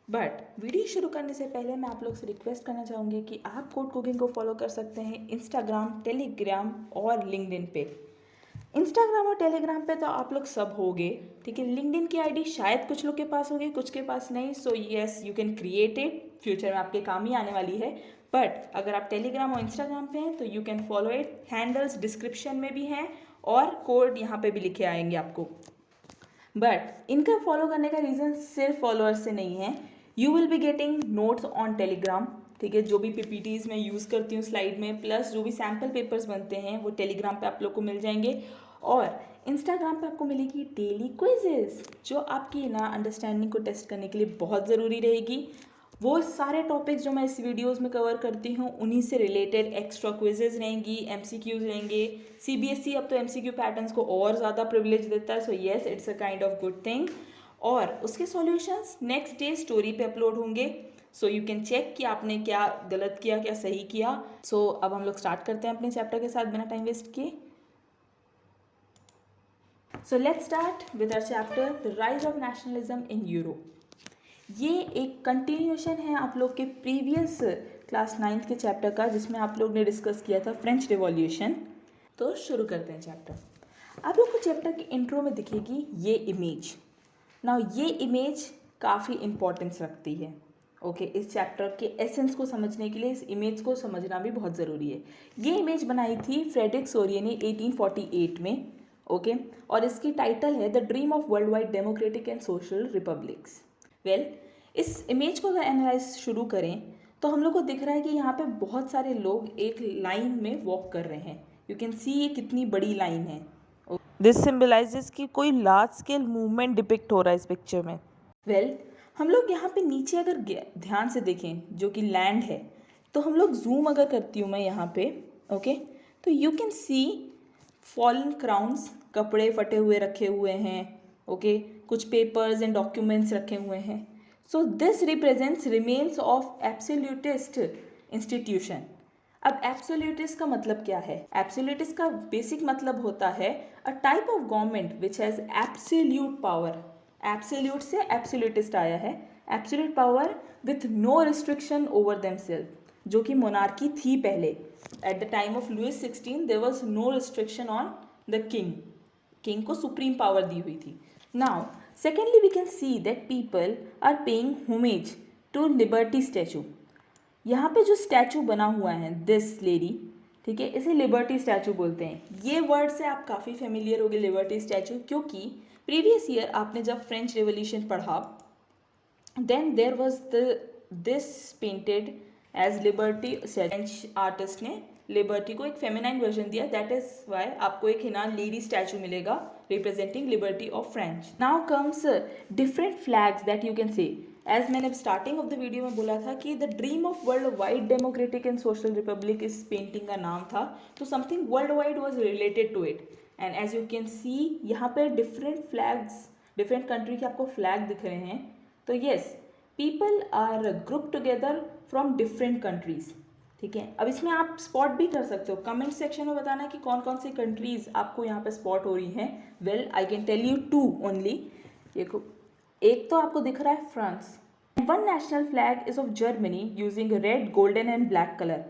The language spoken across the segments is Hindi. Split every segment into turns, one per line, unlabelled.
बट वीडियो शुरू करने से पहले मैं आप लोग से रिक्वेस्ट करना चाहूँगी कि आप कोड कुकिंग को फॉलो कर सकते हैं इंस्टाग्राम, टेलीग्राम और लिंक्डइन पे। इंस्टाग्राम और टेलीग्राम पे तो आप लोग सब होगे, ठीक है। लिंक्डइन की आईडी शायद कुछ लोग के पास होगी, कुछ के पास नहीं। So yes, you can create it, future में आपके काम ही आने वाली है। बट अगर आप टेलीग्राम और इंस्टाग्राम पे हैं तो you can follow it. Handles description में भी हैं और कोड यहाँ पे भी लिखे आएंगे आपको। बट इनका फॉलो करने का रीज़न सिर्फ फॉलोअर्स से नहीं है। You will be getting notes on Telegram, ठीक है। जो भी पीपीटीज मैं यूज़ करती हूँ स्लाइड में, प्लस जो भी सैम्पल पेपर्स बनते हैं वो टेलीग्राम पे आप लोग को मिल जाएंगे। और इंस्टाग्राम पे आपको मिलेगी डेली क्विजेस, जो आपकी ना अंडरस्टैंडिंग को टेस्ट करने के लिए बहुत ज़रूरी रहेगी। वो सारे टॉपिक्स जो मैं इस वीडियोस में कवर करती हूँ उन्हीं से रिलेटेड एक्स्ट्रा क्विजेज रहेंगी, एमसीक्यूज रहेंगे। सीबीएसई अब तो एमसीक्यू पैटर्न्स को और ज़्यादा प्रिविलेज देता है, so yes, it's a kind of good thing. और उसके सॉल्यूशंस नेक्स्ट डे स्टोरी पे अपलोड होंगे, सो यू कैन चेक कि आपने क्या गलत किया, क्या सही किया। सो अब हम लोग स्टार्ट करते हैं अपने चैप्टर के साथ बिना टाइम वेस्ट किए। So let's start with our chapter the rise of nationalism in Europe. ये एक कंटिन्यूशन है आप लोग के प्रीवियस क्लास 9th के चैप्टर का, जिसमें आप लोग ने डिस्कस किया था फ्रेंच रिवॉल्यूशन। तो शुरू करते हैं चैप्टर। आप लोग को चैप्टर की इंट्रो में दिखेगी ये इमेज। नाउ ये इमेज काफ़ी इम्पोर्टेंस रखती है, ओके। इस चैप्टर के एसेंस को समझने के लिए इस इमेज को समझना भी बहुत ज़रूरी है। ये इमेज बनाई थी फ्रेडरिक सोरिये ने 1848 में, ओके। और इसकी टाइटल है the dream of world wide democratic and social republics. Well, इस इमेज को अगर एनालाइज शुरू करें तो हम लोग को दिख रहा है कि यहाँ पे बहुत सारे लोग एक लाइन में वॉक कर रहे हैं। यू कैन सी ये कितनी बड़ी लाइन है।
दिस सिम्बलाइजेस कि कोई लार्ज स्केल मूवमेंट डिपिक्ट हो रहा है इस पिक्चर में।
वेल, हम लोग यहाँ पे नीचे अगर ध्यान से देखें जो कि लैंड है, तो हम लोग जूम अगर करती हूँ मैं यहाँ पे, ओके, तो you can C fallen crowns, कपड़े फटे हुए रखे हुए हैं, ओके। कुछ पेपर्स एंड डॉक्यूमेंट्स रखे हुए हैं। So this represents remains of absolutist institution. अब एब्सोल्यूटिस्ट का मतलब क्या है? एब्सोल्यूटिस्ट का बेसिक मतलब होता है a type of government which has absolute power. Absolute से एब्सोल्यूटिस्ट आया है। Absolute power with no restriction over themselves, जो कि मोनार्की थी पहले। At the time of Louis 16 there was no restriction on the king. King को सुप्रीम पावर दी हुई थी। Now secondly we can see that people are paying homage to liberty statue. यहाँ पे जो स्टैचू बना हुआ है दिस लेडी, ठीक है, इसे लिबर्टी स्टैचू बोलते हैं। ये वर्ड से आप काफ़ी फेमिलियर होगे, लिबर्टी स्टैचू, क्योंकि प्रीवियस ईयर आपने जब फ्रेंच रेवोल्यूशन पढ़ा, then there was this painted as liberty. French artist ने लिबर्टी को एक फेमिनाइन वर्जन दिया, दैट इज वाई आपको एक ना लेडी स्टैचू मिलेगा representing liberty of French. Now comes different flags that you can say. As मैंने स्टार्टिंग ऑफ द वीडियो में बोला था कि the dream of world wide democratic and social Republic इस पेंटिंग का नाम था, तो something worldwide was related to it. And as you can see यहाँ पे डिफरेंट फ्लैग्स, डिफरेंट कंट्री के आपको फ्लैग दिख रहे हैं। तो yes, people are group together from different countries, ठीक है। अब इसमें आप स्पॉट भी कर सकते हो, कमेंट सेक्शन में बताना कि कौन कौन सी कंट्रीज आपको यहाँ पे स्पॉट हो रही हैं। Well, I can tell you 2 only. देखो, एक तो आपको दिख रहा है France. One national flag is of Germany using red, golden and black colour.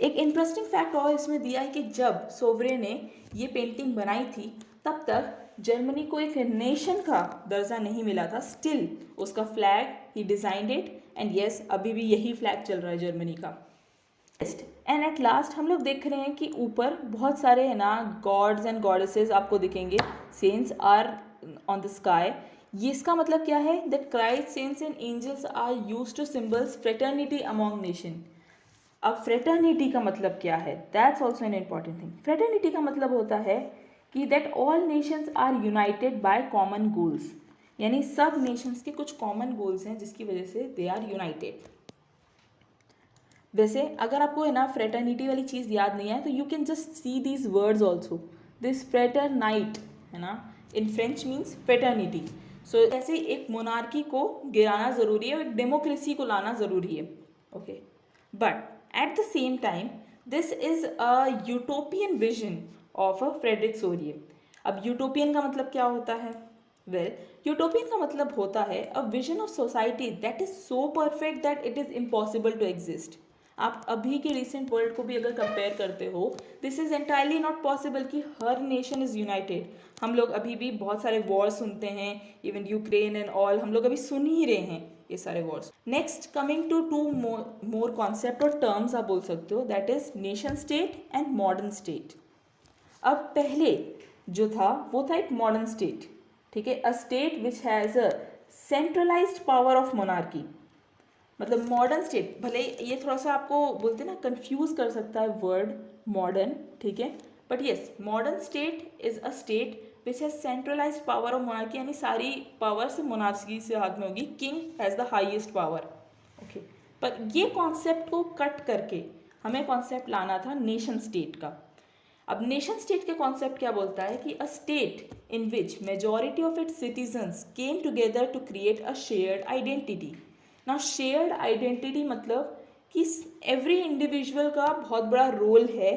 एक इंटरेस्टिंग फैक्ट और इसमें दिया है कि जब सोवरे ने ये पेंटिंग बनाई थी तब तक जर्मनी को एक नेशन का दर्जा नहीं मिला था। स्टिल उसका flag he designed it, and yes, अभी भी यही फ्लैग चल रहा है जर्मनी का। एंड एट लास्ट हम लोग देख रहे हैं कि ऊपर बहुत सारे है ना गॉड्स एंड गॉडेसेस आपको दिखेंगे। Saints are on the sky. ये इसका मतलब क्या है? That Christ, saints and angels are used to symbols fraternity among nation. अब फ्रेटर्निटी का मतलब क्या है? That's also an important thing. Fraternity का मतलब होता है कि that all nations are united by common goals, यानी सब नेशंस के कुछ कॉमन गोल्स हैं जिसकी वजह से दे आर यूनाइटेड। वैसे अगर आपको है ना फ्रेटर्निटी वाली चीज़ याद नहीं है तो you can just see these words also. This फ्रेटरनाइट है ना, in French means fraternity. So ऐसे एक मोनार्की को गिराना ज़रूरी है और एक डेमोक्रेसी को लाना ज़रूरी है, okay. But at the same time this is a utopian vision of a Frederic Sorrieu. अब यूटोपियन का मतलब क्या होता है? वेल, यूटोपियन का मतलब होता है a vision of society that is so perfect that it is impossible to exist. आप अभी के रिसेंट वर्ल्ड को भी अगर कंपेयर करते हो, this is entirely not possible कि हर नेशन इज़ यूनाइटेड। हम लोग अभी भी बहुत सारे वॉर सुनते हैं, इवन यूक्रेन एंड ऑल, हम लोग अभी सुन ही रहे हैं ये सारे wars. Next coming to two more concept और टर्म्स आप बोल सकते हो, that is nation state and modern state. अब पहले जो था वो था एक मॉडर्न स्टेट, ठीक है, a state which has a centralised power of monarchy. मतलब मॉडर्न स्टेट, भले ये थोड़ा सा आपको बोलते हैं ना कंफ्यूज कर सकता है वर्ड मॉडर्न, ठीक है, but yes, modern state is a state which has centralised power of monarchy, यानी सारी पावर से मोनार्की से हाथ में होगी, king has the highest power. Okay, पर ये कॉन्सेप्ट को कट करके हमें कॉन्सेप्ट लाना था नेशन स्टेट का। अब नेशन स्टेट के कॉन्सेप्ट क्या बोलता है कि a state in which majority of its citizens came together to create a shared identity. Now shared identity मतलब कि एवरी इंडिविजुअल का बहुत बड़ा रोल है,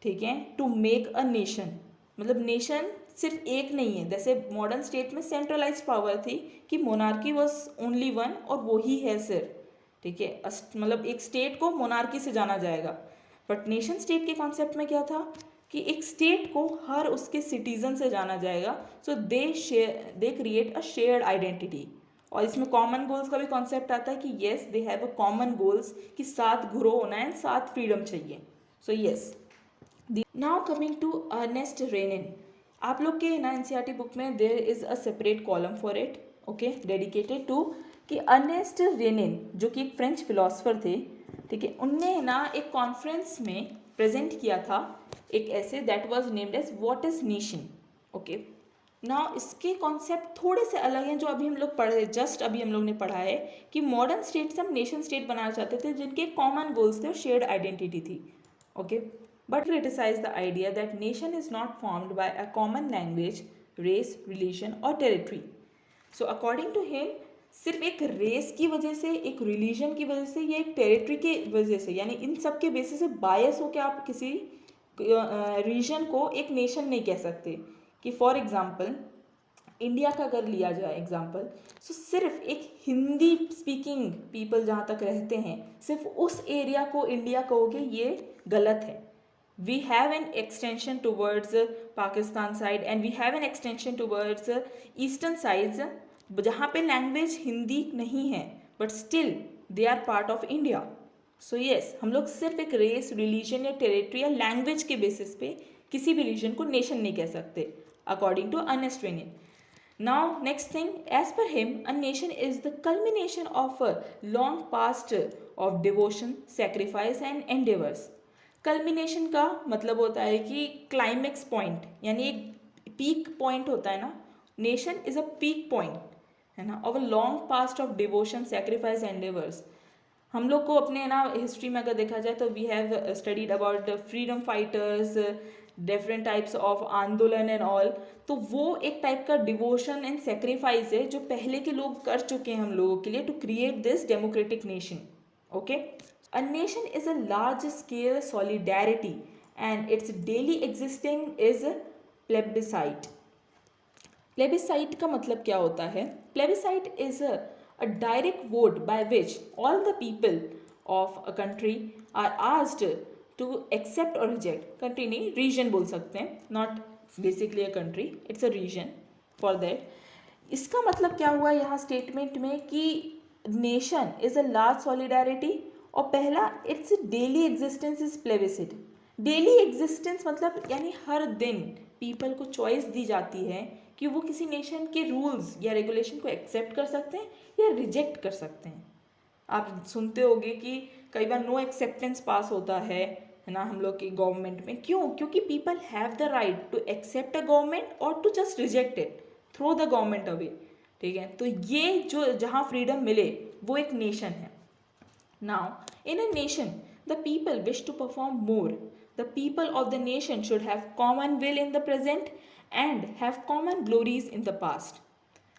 ठीक है, टू मेक अ नेशन। मतलब नेशन सिर्फ एक नहीं है, जैसे मॉडर्न स्टेट में सेंट्रलाइज पावर थी कि मोनार्की वॉज ओनली वन और वो ही है सिर्फ, ठीक है, मतलब एक स्टेट को मोनार्की से जाना जाएगा। बट नेशन स्टेट के कॉन्सेप्ट में क्या था कि एक स्टेट को हर उसके सिटीजन से जाना जाएगा, so they create a shared identity. और इसमें कॉमन गोल्स का भी कॉन्सेप्ट आता है कि yes they have a common goals कि साथ ग्रो होना है, साथ फ्रीडम चाहिए। So yes, now coming to Ernest Renan. आप लोग के ना एनसीईआरटी बुक में there is a separate column for it, okay, dedicated to कि अर्नेस्ट रेनिन जो कि एक फ्रेंच फिलोसफर थे, ठीक है, उनने ना एक कॉन्फ्रेंस में प्रेजेंट किया था एक ऐसे that was named as what is nation. Okay, ना इसके कॉन्सेप्ट थोड़े से अलग हैं जो अभी हम लोग पढ़े, जस्ट अभी हम लोग ने पढ़ा है कि मॉडर्न स्टेट से हम नेशन स्टेट बनाना चाहते थे जिनके कॉमन गोल्स थे और शेयर्ड आइडेंटिटी थी। Okay, but criticize the idea that nation is not formed by a common language, race, religion or territory. So according to him, सिर्फ एक रेस की वजह से, एक रिलीजन की वजह से या एक टेरिटरी की वजह से, यानी इन सब के बेसिस से बायस हो के आप किसी रीजन को एक नेशन नहीं कह सकते। कि फॉर एग्जांपल इंडिया का अगर लिया जाए एग्जांपल, सो सिर्फ एक हिंदी स्पीकिंग पीपल जहाँ तक रहते हैं, सिर्फ उस एरिया को इंडिया कहोगे, ये गलत है। We have an extension towards Pakistan side and we have an extension towards eastern sides जहाँ पे लैंग्वेज हिंदी नहीं है but still they are part of India. So yes, हम लोग सिर्फ एक रेस, रिलीजन या टेरिटरी या लैंग्वेज के बेसिस पे किसी भी रीजन को नेशन नहीं कह सकते according to Ernest Renan. Now next thing, as per him a nation is the culmination of long past of devotion, sacrifice and endeavours. Culmination का मतलब होता है कि क्लाइमेक्स पॉइंट, यानी एक पीक पॉइंट होता है ना, nation is a peak point, है ना, of a long past of devotion, sacrifice endeavours. हम लोग को अपने ना हिस्ट्री में अगर देखा जाए तो we have studied about freedom fighters, different types of आंदोलन एंड ऑल। तो वो एक टाइप का डिवोशन एंड सेक्रीफाइस है जो पहले के लोग कर चुके हैं हम लोगों के लिए to create this democratic nation. Okay, a nation is a large scale solidarity and its daily existing is plebiscite. Plebiscite का मतलब क्या होता है? Plebiscite is a direct vote by which all the people of a country are asked to accept or reject. Country नहीं, region बोल सकते हैं, not basically a country, it's a region for that. इसका मतलब क्या हुआ यहाँ स्टेटमेंट में कि nation is a large solidarity, और पहला it's daily existence is plebiscite. Daily existence मतलब यानी हर दिन पीपल को चॉइस दी जाती है कि वो किसी नेशन के रूल्स या रेगुलेशन को एक्सेप्ट कर सकते हैं या रिजेक्ट कर सकते हैं। आप सुनते होंगे कि कई बार नो एक्सेप्टेंस पास होता है ना हम लोग की गवर्नमेंट में। क्यों? क्योंकि people have the right to accept a government और to just reject it, throw the government away, ठीक है। तो ये जो जहाँ फ्रीडम मिले वो एक नेशन है। Now, in a nation, the people wish to perform more. The people of the nation should have common will in the present and have common glories in the past.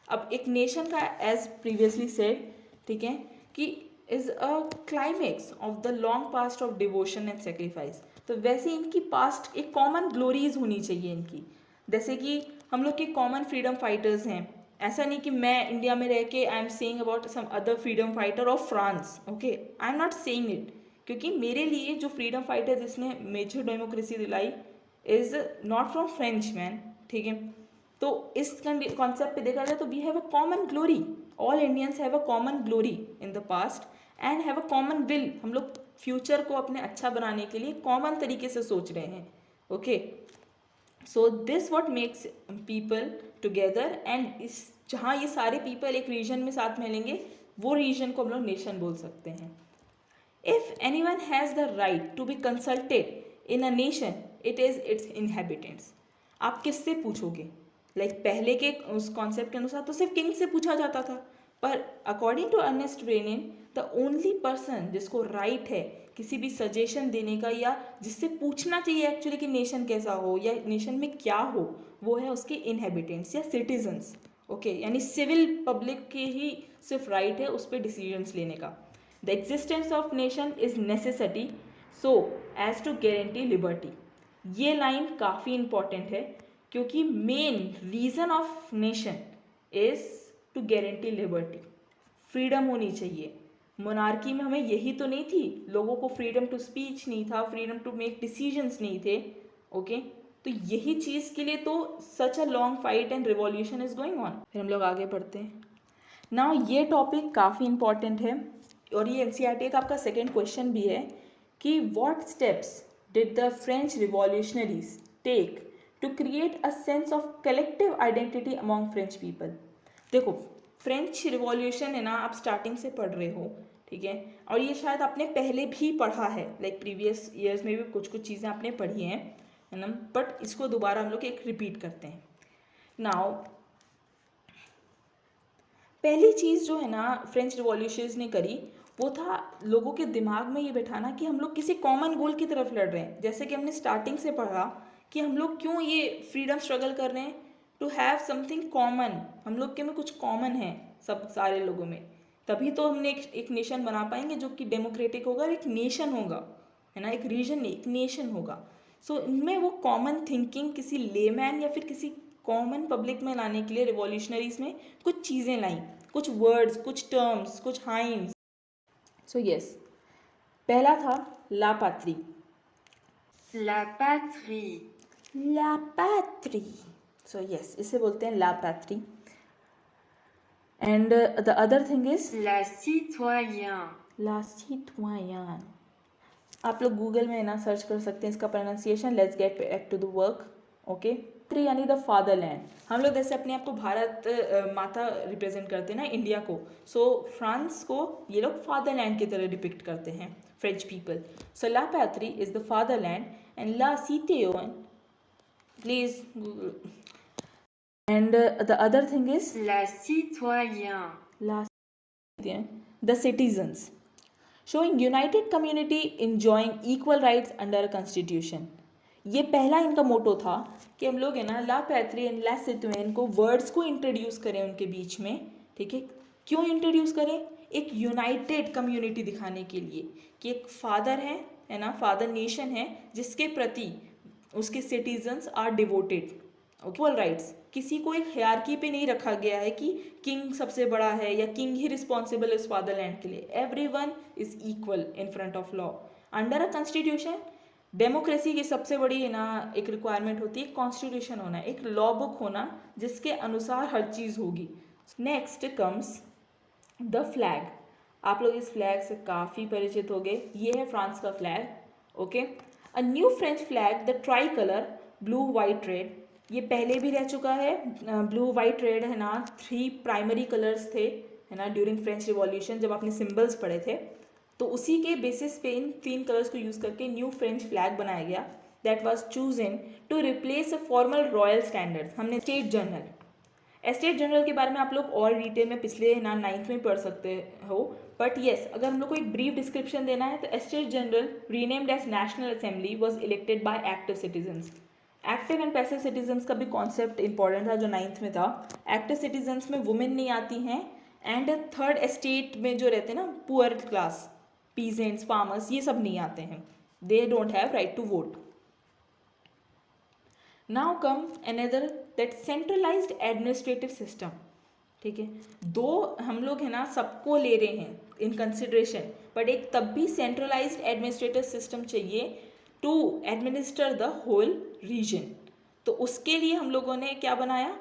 अब एक नेशन का एज प्रीवियसली सेड, ठीक है, कि is a climax of the long past of devotion and sacrifice. तो वैसे इनकी पास्ट एक कॉमन ग्लोरीज होनी चाहिए इनकी, जैसे कि हम लोग के कॉमन फ्रीडम फाइटर्स हैं, ऐसा नहीं कि मैं इंडिया में रह के I am saying about some other freedom fighter of France, okay, I am not saying it, क्योंकि मेरे लिए जो फ्रीडम फाइटर जिसने मेजर डेमोक्रेसी दिलाई is not from French man, ठीक है। तो इस कॉन्सेप्ट पे देखा जाए तो we have a common glory, all Indians have a common glory in the past and have a common will. हम लोग फ्यूचर को अपने अच्छा बनाने के लिए कॉमन तरीके से सोच रहे हैं, okay. So this what makes people together, and इस जहाँ ये सारे पीपल एक रीजन में साथ मिलेंगे वो रीजन को हम लोग नेशन बोल सकते हैं। If anyone has the right to be consulted in a nation it is its inhabitants. आप किससे पूछोगे? पहले के उस कॉन्सेप्ट के अनुसार तो सिर्फ किंग से पूछा जाता था, पर according to Ernest Renan the only person जिसको राइट है किसी भी सजेशन देने का या जिससे पूछना चाहिए एक्चुअली कि नेशन कैसा हो या नेशन में क्या हो, वो है उसके इनहेबिटेंट्स या सिटीजन्स, ओके। यानी सिविल पब्लिक के ही सिर्फ राइट है उस पर डिसीजंस लेने का। The existence of nation is necessity so as to guarantee liberty. ये लाइन काफ़ी इंपॉर्टेंट है क्योंकि main reason of nation is to guarantee liberty. Freedom होनी चाहिए। मोनार्की में हमें यही तो नहीं थी, लोगों को फ्रीडम टू स्पीच नहीं था, फ्रीडम टू मेक डिसीजंस नहीं थे, ओके। तो यही चीज़ के लिए तो such a long fight and revolution is going on. फिर हम लोग आगे बढ़ते हैं। नाउ ये टॉपिक काफ़ी इंपॉर्टेंट है और ये एनसीईआरटी का आपका सेकेंड क्वेश्चन भी है कि what steps did the French revolutionaries take to create a sense of collective identity among French people. देखो, फ्रेंच रिवॉल्यूशन है ना, आप स्टार्टिंग से पढ़ रहे हो, ठीक है, और ये शायद आपने पहले भी पढ़ा है, प्रीवियस ईयर्स में भी कुछ कुछ चीज़ें आपने पढ़ी हैं, है ना, बट इसको दोबारा हम लोग एक रिपीट करते हैं। नाउ पहली चीज़ जो है ना फ्रेंच रिवॉल्यूशन ने करी वो था लोगों के दिमाग में ये बैठाना कि हम लोग किसी कॉमन गोल की तरफ लड़ रहे हैं। जैसे कि हमने स्टार्टिंग से पढ़ा कि हम लोग क्यों ये फ्रीडम स्ट्रगल कर रहे हैं, टू हैव समथिंग कॉमन। हम लोग के में कुछ कॉमन है सब सारे लोगों में, तभी तो हमने एक नेशन बना पाएंगे जो कि डेमोक्रेटिक होगा, एक नेशन होगा, है ना, एक रीजन नहीं, एक नेशन होगा। सो इनमें वो कॉमन थिंकिंग किसी लेमैन या फिर किसी कॉमन पब्लिक में लाने के लिए रिवॉल्यूशनरीज में कुछ चीज़ें लाई, कुछ वर्ड्स, कुछ टर्म्स, कुछ हाइम्स। सो यस, पहला था ला पात्री।
La patrie.
ला पैत्री, सो यस, इसे बोलते हैं ला पैत्री। And the other thing is
La citoyen.
ला सिटवायन। आप लोग गूगल में ना सर्च कर सकते हैं इसका pronunciation. Let's get back to the work, okay. यानी द फादरलैंड। हम लोग जैसे अपने आप को भारत माता रिप्रेजेंट करते हैं ना, इंडिया को, सो फ्रांस को ये लोग फादरलैंड की तरह डिपिक्ट करते हैं, फ्रेंच पीपल। सो ला पैत्री इज द फादरलैंड एंड ला सिटियोन, please Google. And the other thing is
La citoyen.
ला the citizens, showing united community enjoying equal rights under a constitution। ये पहला इनका मोटो था कि हम लोग है ना ला पैत्री एंड ला सिटुएन को वर्ड्स को इंट्रोड्यूस करें उनके बीच में, ठीक है। क्यों इंट्रोड्यूस करें? एक यूनाइटेड कम्युनिटी दिखाने के लिए कि एक फादर है ना, फादर नेशन है जिसके प्रति उसके citizens are devoted, equal rights. किसी को एक हायरार्की पे नहीं रखा गया है कि किंग सबसे बड़ा है या किंग ही रिस्पॉन्सिबल है उस फादरलैंड के लिए। Everyone is equal in front of law under a constitution. Democracy की सबसे बड़ी है ना एक रिक्वायरमेंट होती है कॉन्स्टिट्यूशन होना, एक लॉ बुक होना जिसके अनुसार हर चीज़ होगी। Next comes the flag. आप लोग इस फ्लैग से काफ़ी परिचित हो गए, ये है फ्रांस का flag, okay. A new French flag the try colour blue white red. ये पहले भी रह चुका है, ब्लू वाइट रेड है ना, 3 प्राइमरी कलर्स थे, है ना, ड्यूरिंग फ्रेंच रिवॉल्यूशन जब आपने सिम्बल्स पढ़े थे, तो उसी के बेसिस पे इन 3 कलर्स को यूज़ करके न्यू फ्रेंच फ्लैग बनाया गया that was chosen to replace a formal royal standards. हमने स्टेट जर्नल, एस्टेट जनरल के बारे में आप लोग और डिटेल में पिछले ना 9th में पढ़ सकते हो, बट येस अगर हम लोग को एक ब्रीफ डिस्क्रिप्शन देना है तो estate general renamed as national assembly was elected by active citizens. Active and passive citizens का भी कॉन्सेप्ट इंपॉर्टेंट था जो 9th में था। एक्टिव सिटीजन्स में वुमेन नहीं आती हैं एंड थर्ड एस्टेट में जो रहते हैं ना पुअर क्लास, पीजेंट्स, फार्मर्स, ये सब नहीं आते हैं, they don't have right to vote. Now come another, that centralized administrative system। ठीक है, दो हम लोग है ना सबको ले रहे हैं इन कंसिडरेशन, बट एक तब भी सेंट्रलाइज्ड एडमिनिस्ट्रेटिव सिस्टम चाहिए to administer the whole region. तो उसके लिए हम लोगों ने क्या बनाया,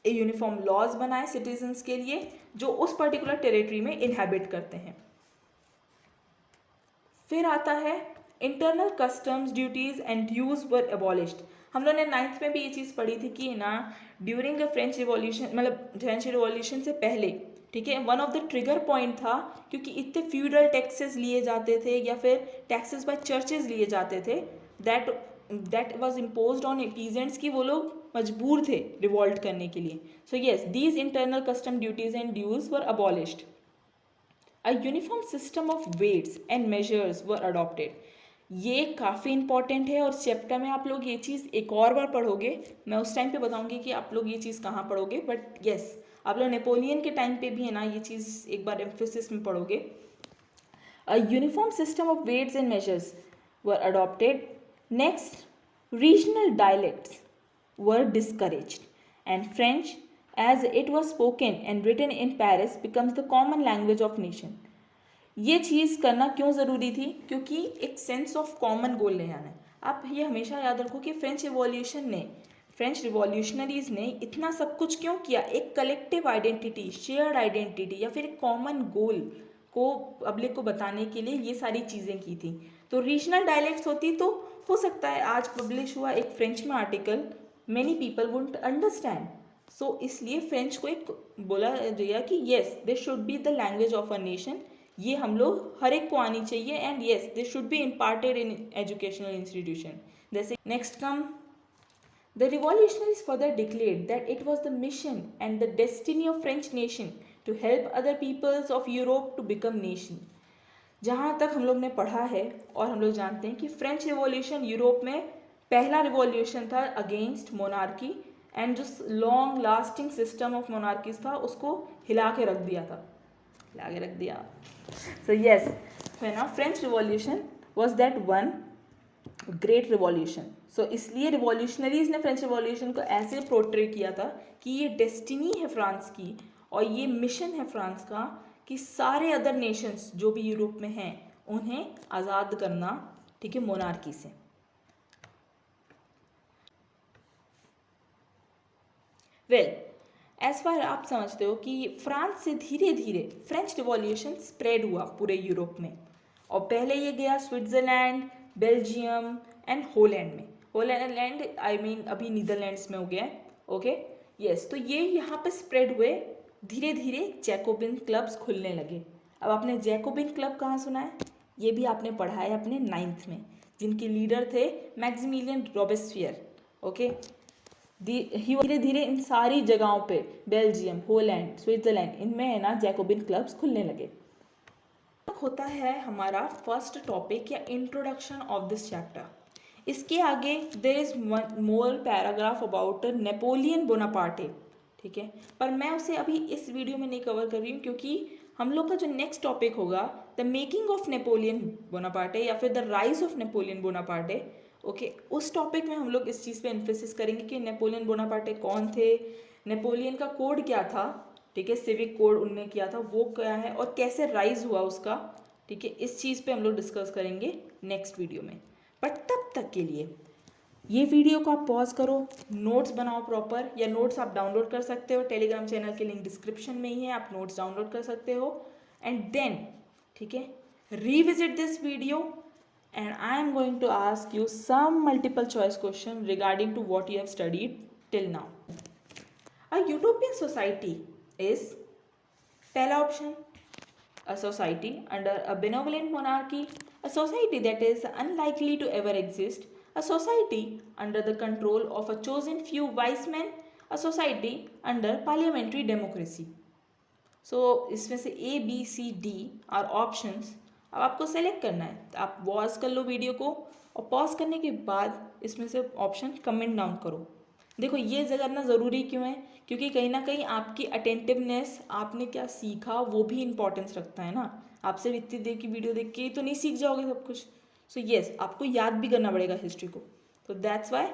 ए यूनिफॉर्म लॉज बनाए सिटीजन्स के लिए जो उस पर्टिकुलर टेरिटरी में इनहेबिट करते हैं। फिर आता है internal customs duties and dues were abolished. हम लोगों ने 9th में भी ये चीज़ पढ़ी थी कि ना ड्यूरिंग द फ्रेंच रिवॉल्यूशन, मतलब फ्रेंच रिवॉल्यूशन से पहले, ठीक है, one of the trigger point था क्योंकि इतने फ्यूडल टैक्सेस लिए जाते थे या फिर टैक्सेस बाय चर्चेज लिए जाते थे, that was imposed on peasants की वो लोग मजबूर थे रिवॉल्ट करने के लिए। So yes, these internal custom duties and dues were abolished. A uniform system of weights and measures were adopted. ये काफ़ी इंपॉर्टेंट है और चैप्टर में आप लोग ये चीज़ एक और बार पढ़ोगे, मैं उस टाइम पे बताऊंगी कि आप लोग ये चीज़ कहाँ पढ़ोगे, बट यस आप लोग नेपोलियन के टाइम पे भी है ना ये चीज़ एक बार एम्फेसिस में पढ़ोगे। A uniform system of weights and measures were adopted. Next, regional dialects were discouraged and French as it was spoken and written in Paris becomes the common language of nation. ये चीज़ करना क्यों ज़रूरी थी, क्योंकि एक सेंस ऑफ कॉमन गोल ले आना है। आप ये हमेशा याद रखो कि फ्रेंच रिवॉल्यूशनरीज ने इतना सब कुछ क्यों किया, एक कलेक्टिव आइडेंटिटी, शेयर्ड आइडेंटिटी या फिर एक कॉमन गोल को पब्लिक को बताने के लिए ये सारी चीज़ें की थी। तो रीजनल डायलेक्ट्स होती तो हो सकता है आज पब्लिश हुआ एक फ्रेंच में article many people wouldn't understand, so इसलिए फ्रेंच को एक बोला गया कि yes this should be the language of a nation, ये हम लोग हर एक को आनी चाहिए, and yes this should be imparted in educational institution. जैसे next come the revolutionaries further declared that it was the mission and the destiny of French nation to help other peoples of Europe to become nation. जहाँ तक हम लोग ने पढ़ा है और हम लोग जानते हैं कि फ्रेंच रिवॉल्यूशन यूरोप में पहला रिवॉल्यूशन था अगेंस्ट मोनार्की, एंड जो long lasting system of monarchies था उसको हिला के रख दिया। सो येस, ना French revolution was that one great revolution. So इसलिए रिवॉल्यूशनरीज ने फ्रेंच रिवॉल्यूशन को ऐसे पोर्ट्रे किया था कि ये डेस्टिनी है फ्रांस की और ये मिशन है फ्रांस का कि सारे अदर नेशंस जो भी यूरोप में हैं उन्हें आज़ाद करना, ठीक है, मोनार्की से। वेल, एज फार आप समझते हो कि फ्रांस से धीरे धीरे फ्रेंच रिवॉल्यूशन स्प्रेड हुआ पूरे यूरोप में, और पहले ये गया स्विट्ज़रलैंड, बेल्जियम एंड होलैंड में। होलैंड आई मीन अभी नीदरलैंड्स में हो गया है, ओके यस। तो ये यहाँ पे स्प्रेड हुए, धीरे धीरे जैकोबिन क्लब्स खुलने लगे। अब आपने जैकोबिन क्लब कहाँ सुना है, ये भी आपने पढ़ा है अपने 9th में, जिनके लीडर थे मैक्सिमिलियन रॉबेस्पियर, ओके। धीरे धीरे इन सारी जगहों पे बेल्जियम, होलैंड, स्विट्जरलैंड, इनमें है ना जैकोबिन क्लब्स खुलने लगे। होता है हमारा फर्स्ट टॉपिक या इंट्रोडक्शन ऑफ दिस चैप्टर। इसके आगे there is one more paragraph about Napoleon Bonaparte, ठीक है, पर मैं उसे अभी इस वीडियो में नहीं कवर कर रही हूँ क्योंकि हम लोग का जो नेक्स्ट टॉपिक होगा the making of Napoleon Bonaparte या फिर the rise of Napoleon Bonaparte, okay, उस टॉपिक में हम लोग इस चीज़ पे एम्फेसिस करेंगे कि नेपोलियन बोनापार्टे कौन थे, नेपोलियन का कोड क्या था, ठीक है, सिविक कोड उनने किया था वो क्या है और कैसे राइज हुआ उसका, ठीक है, इस चीज़ पे हम लोग डिस्कस करेंगे नेक्स्ट वीडियो में। बट तब तक के लिए ये वीडियो को आप पॉज करो, नोट्स बनाओ प्रॉपर, या नोट्स आप डाउनलोड कर सकते हो, टेलीग्राम चैनल की लिंक डिस्क्रिप्शन में ही है, आप नोट्स डाउनलोड कर सकते हो, एंड देन, ठीक है, revisit this video and I am going to ask you some multiple choice question regarding to what you have studied till now. A utopian society is, पहला option, a society under a benevolent monarchy, a society that is unlikely to ever exist, a society under the control of a chosen few wise men, a society under parliamentary democracy. So इसमें से A, B, C, D are options. अब आपको सेलेक्ट करना है, तो आप पॉज कर लो वीडियो को, और पॉज करने के बाद इसमें से ऑप्शन कमेंट डाउन करो। देखो ये करना ज़रूरी क्यों है, क्योंकि कहीं ना कहीं आपकी अटेंटिवनेस, आपने क्या सीखा वो भी इंपॉर्टेंस रखता है ना। आप सिर्फ इतनी देर की वीडियो देख के तो नहीं सीख जाओगे सब कुछ। सो येस, आपको याद भी करना पड़ेगा हिस्ट्री को, तो दैट्स वाई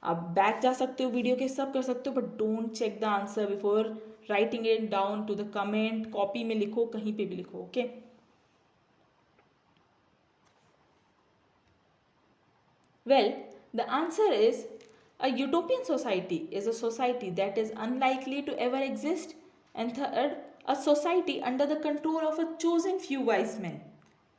आप बैक जा सकते हो, वीडियो के सब कर सकते हो, but don't check the answer before writing it down to the comment, copy में लिखो, कहीं पे भी लिखो. Okay, well, the answer is a utopian society is a society that is unlikely to ever exist, and third, a society under the control of a chosen few wise men.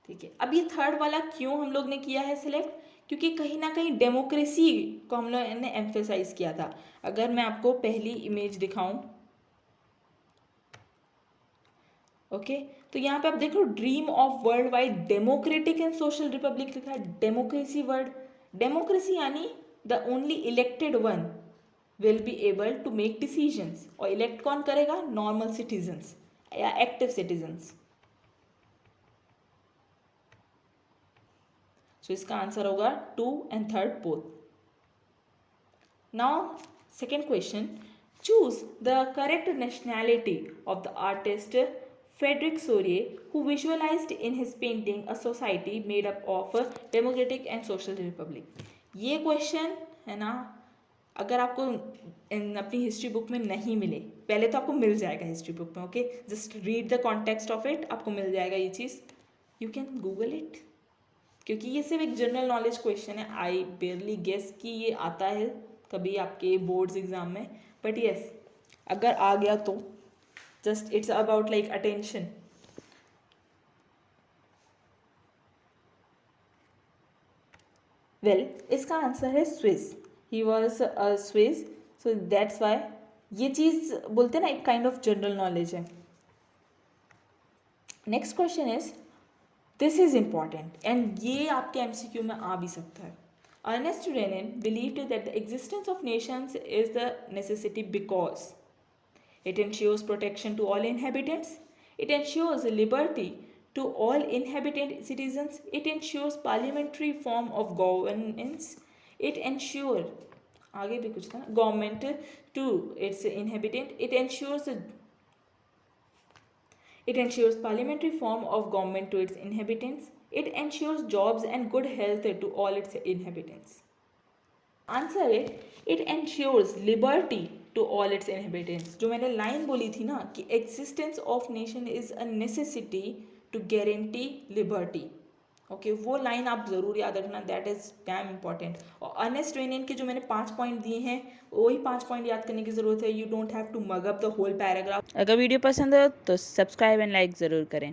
ठीक है, अब ये थर्ड वाला क्यों हम लोग ने किया है सिलेक्ट, क्योंकि कहीं ना कहीं डेमोक्रेसी को हम लोग ने एम्फेसाइज किया था. अगर मैं आपको पहली इमेज दिखाऊं, ओके, तो यहाँ पे आप देखो dream of world wide democratic and social republic लिखा है. डेमोक्रेसी वर्ड, डेमोक्रेसी यानी the only elected one will be able to make decisions. और इलेक्ट कौन करेगा? नॉर्मल सिटीजन्स या एक्टिव सिटीजन्स. सो इसका आंसर होगा 2 and 3 both. Now second question, choose the correct nationality of the artist Frederick Sorie, who visualized in his painting a society made up of a democratic and social republic. ये क्वेश्चन है ना, अगर आपको अपनी हिस्ट्री बुक में नहीं मिले, पहले तो आपको मिल जाएगा हिस्ट्री बुक में. Okay, just read the context of it, आपको मिल जाएगा ये चीज़. यू कैन गूगल इट, क्योंकि ये सिर्फ एक जनरल नॉलेज क्वेश्चन है. आई बेयरली गेस कि ये आता है कभी आपके बोर्ड्स एग्जाम में, बट यस, अगर आ गया तो just it's about like attention. Well, इसका आंसर है Swiss. He was a Swiss, so that's why ये चीज़ बोलते हैं ना, एक काइंड ऑफ जनरल नॉलेज है. Next question is, this is important and ये आपके एमसीक्यू में आ भी सकता है. Ernest Renan believed that the existence of nations is the necessity because it ensures protection to all inhabitants. It ensures liberty to all inhabitant citizens. It ensures parliamentary form of governance. It ensures आगे भी कुछ था, government to its inhabitant. It ensures parliamentary form of government to its inhabitants. It ensures jobs and good health to all its inhabitants. Answer है it ensures liberty to all its inhabitants. जो मैंने लाइन बोली थी ना कि existence of nation is a necessity to guarantee liberty. Okay, वो लाइन आप ज़रूर याद रखना, दैट इज़ डैम इम्पॉर्टेंट. और अर्नेस्ट रेनियन के जो मैंने 5 पॉइंट दिए हैं, वही 5 पॉइंट याद करने की ज़रूरत है. You don't have to mug up the whole paragraph.
अगर वीडियो पसंद हो तो सब्सक्राइब एंड लाइक ज़रूर करें.